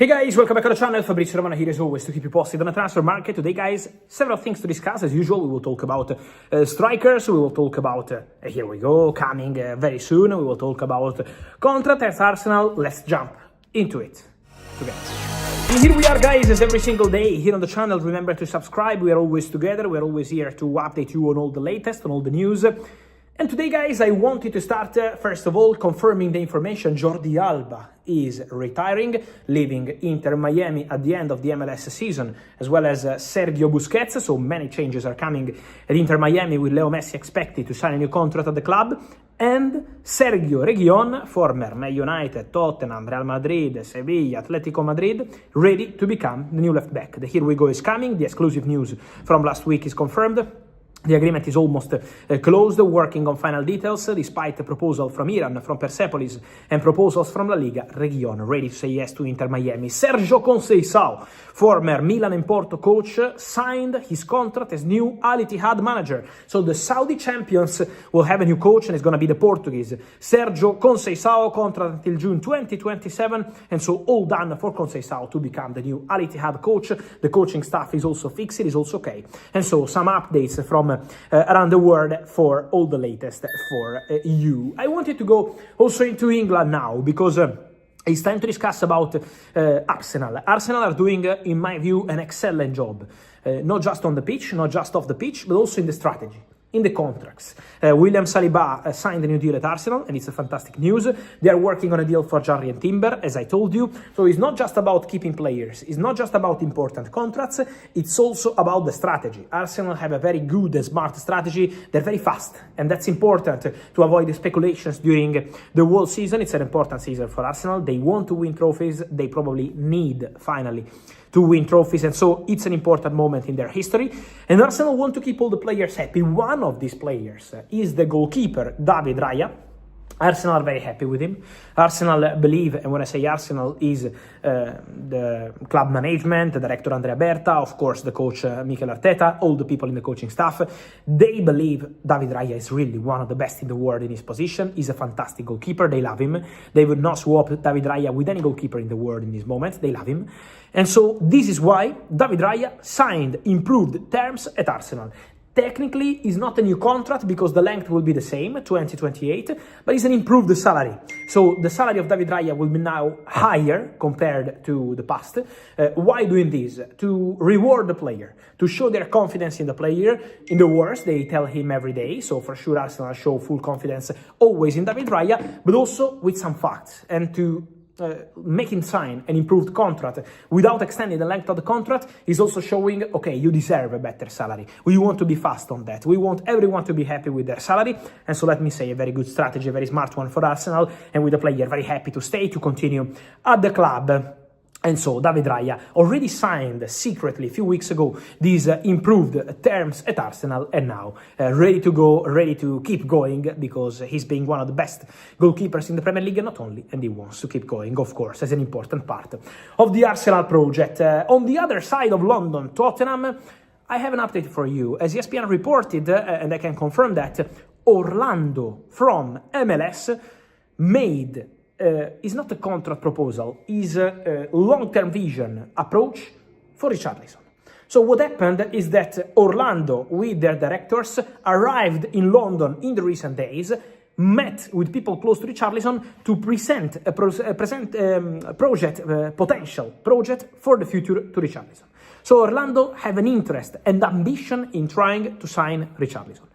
Hey guys, welcome back to the channel. Fabrizio Romano here as always to keep you posted on the transfer market. Today guys, several things to discuss. As usual, we will talk about strikers, we will talk about, here we go, coming very soon. We will talk about contract at Arsenal. Let's jump into it together. And here we are guys, as every single day here on the channel. Remember to subscribe, we are always together. We are always here to update you on all the latest, on all the news. And today, guys, I wanted to start, first of all, confirming the information. Jordi Alba is retiring, leaving Inter Miami at the end of the MLS season, as well as Sergio Busquets. So many changes are coming at Inter Miami, with Leo Messi expected to sign a new contract at the club. And Sergio Reguilón, former Man United, Tottenham, Real Madrid, Sevilla, Atletico Madrid, ready to become the new left back. The Here We Go is coming. The exclusive news from last week is confirmed. The agreement is almost closed, working on final details, despite a proposal from Iran, from Persepolis, and proposals from La Liga. Reguilón ready to say yes to Inter Miami. Sergio Conceição, former Milan and Porto coach, signed his contract as new Al Ittihad manager. So the Saudi champions will have a new coach, and it's going to be the Portuguese Sergio Conceição, contract until June 2027, and so all done for Conceição to become the new Al Ittihad coach. The coaching staff is also fixed, it is also okay. And so some updates from around the world for all the latest for you. I wanted to go also into England now because it's time to discuss about Arsenal. Arsenal are doing, in my view, an excellent job. Not just on the pitch, not just off the pitch, but also in the strategy, in the contracts. William Saliba signed a new deal at Arsenal, and it's a fantastic news. They are working on a deal for Jarry and Timber, as I told you. So it's not just about keeping players. It's not just about important contracts. It's also about the strategy. Arsenal have a very good and smart strategy. They're very fast, and that's important to avoid the speculations during the World season. It's an important season for Arsenal. They want to win trophies. They probably need, finally, to win trophies, and so it's an important moment in their history. And Arsenal want to keep all the players happy. One of these players is the goalkeeper, David Raya. Arsenal are very happy with him. Arsenal believe, and when I say Arsenal, is the club management, the director Andrea Berta, of course the coach Mikel Arteta, all the people in the coaching staff. They believe David Raya is really one of the best in the world in his position. He's a fantastic goalkeeper. They love him. They would not swap David Raya with any goalkeeper in the world in this moment. They love him. And so this is why David Raya signed improved terms at Arsenal. Technically, it's not a new contract because the length will be the same, 2028, but it's an improved salary. So the salary of David Raya will be now higher compared to the past. Why doing this? To reward the player, to show their confidence in the player. In the worst, they tell him every day. So for sure, Arsenal show full confidence always in David Raya, but also with some facts, and to make him sign an improved contract without extending the length of the contract is also showing, okay, you deserve a better salary. We want to be fast on that. We want everyone to be happy with their salary. And so let me say, a very good strategy, a very smart one for Arsenal, and with the player very happy to stay, to continue at the club. And so David Raya already signed secretly a few weeks ago these improved terms at Arsenal, and now ready to go, ready to keep going, because he's being one of the best goalkeepers in the Premier League, and not only, and he wants to keep going, of course, as an important part of the Arsenal project. On the other side of London, Tottenham, I have an update for you. As ESPN reported, and I can confirm that, Orlando from MLS made is not a contract proposal, is a long-term vision approach for Richarlison. So what happened is that Orlando, with their directors, arrived in London in the recent days, met with people close to Richarlison to present a potential project for the future to Richarlison. So Orlando have an interest and ambition in trying to sign Richarlison.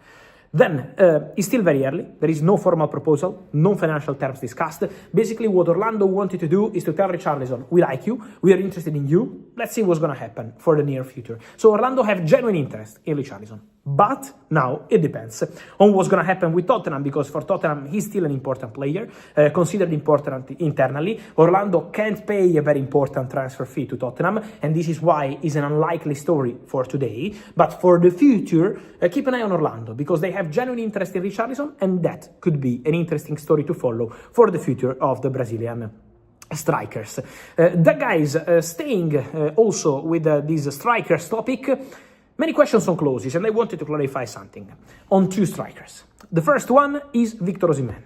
Then, it's still very early. There is no formal proposal, no financial terms discussed. Basically, what Orlando wanted to do is to tell Richarlison, we like you, we are interested in you, let's see what's going to happen for the near future. So Orlando have genuine interest in Richarlison. But now it depends on what's going to happen with Tottenham, because for Tottenham, he's still an important player, considered important internally. Orlando can't pay a very important transfer fee to Tottenham, and this is why it's an unlikely story for today. But for the future, keep an eye on Orlando, because they have genuine interest in Richarlison, and that could be an interesting story to follow for the future of the Brazilian strikers. The guys staying also with this strikers topic. Many questions on clauses, and I wanted to clarify something on two strikers. The first one is Victor Osimhen.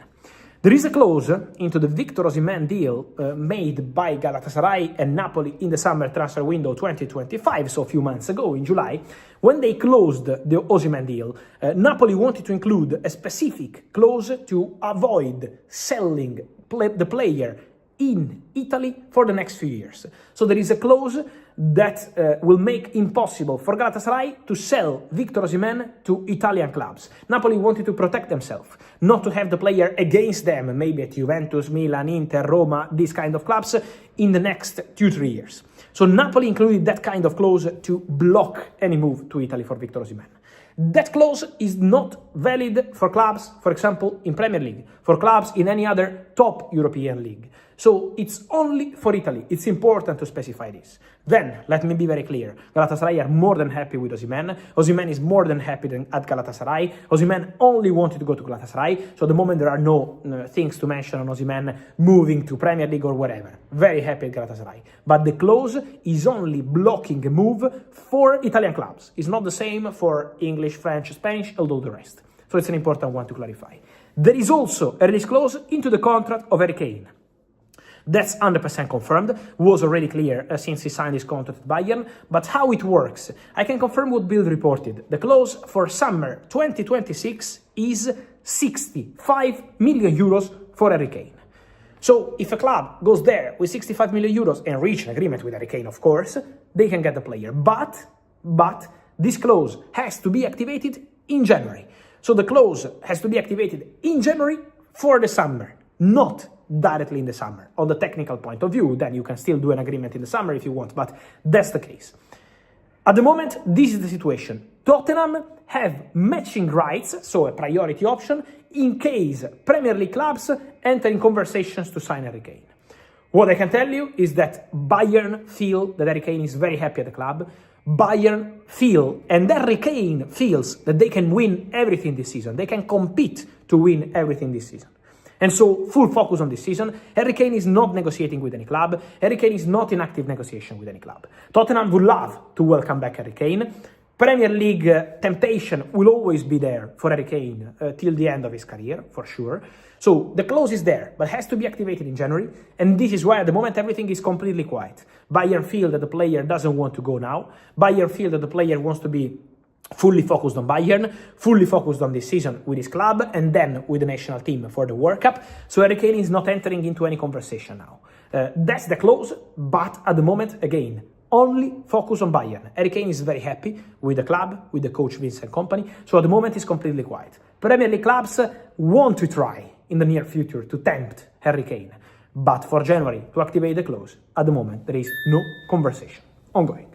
There is a clause into the Victor Osimhen deal made by Galatasaray and Napoli in the summer transfer window 2025, so a few months ago in July. When they closed the Osimhen deal, Napoli wanted to include a specific clause to avoid selling the player in Italy for the next few years. So there is a clause that will make impossible for Galatasaray to sell Victor Osimhen to Italian clubs. Napoli wanted to protect themselves, not to have the player against them, maybe at Juventus, Milan, Inter, Roma, these kind of clubs, in the next 2-3 years. So Napoli included that kind of clause to block any move to Italy for Victor Osimhen. That clause is not valid for clubs, for example, in Premier League, for clubs in any other top European league. So it's only for Italy. It's important to specify this. Then, let me be very clear. Galatasaray are more than happy with Osimhen. Osimhen is more than happy at Galatasaray. Osimhen only wanted to go to Galatasaray. So at the moment there are no things to mention on Osimhen moving to Premier League or whatever. Very happy at Galatasaray. But the clause is only blocking a move for Italian clubs. It's not the same for English, French, Spanish, and all the rest. So it's an important one to clarify. There is also a release clause into the contract of Harry Kane. That's 100% confirmed, was already clear since he signed his contract at Bayern, but how it works, I can confirm what Bild reported. The clause for summer 2026 is 65 million euros for Harry Kane. So if a club goes there with 65 million euros and reach an agreement with Harry Kane, of course, they can get the player. But this clause has to be activated in January. So the clause has to be activated in January for the summer, not directly in the summer. On the technical point of view, then you can still do an agreement in the summer if you want, but that's the case. At the moment, this is the situation. Tottenham have matching rights, so a priority option, in case Premier League clubs enter in conversations to sign Harry Kane. What I can tell you is that Bayern feel that Harry Kane is very happy at the club. Bayern feel, and Harry Kane feels, that they can win everything this season. They can compete to win everything this season. And so, full focus on this season. Harry Kane is not negotiating with any club. Harry Kane is not in active negotiation with any club. Tottenham would love to welcome back Harry Kane. Premier League temptation will always be there for Harry Kane till the end of his career, for sure. So the clause is there, but has to be activated in January. And this is why at the moment everything is completely quiet. Bayern feel that the player doesn't want to go now. Bayern feel that the player wants to be fully focused on Bayern, fully focused on this season with his club, and then with the national team for the World Cup. So Harry Kane is not entering into any conversation now. That's the clause, but at the moment, again, only focus on Bayern. Harry Kane is very happy with the club, with the coach Vincent company, so at the moment it's completely quiet. Premier League clubs want to try in the near future to tempt Harry Kane, but for January to activate the clause, at the moment there is no conversation ongoing.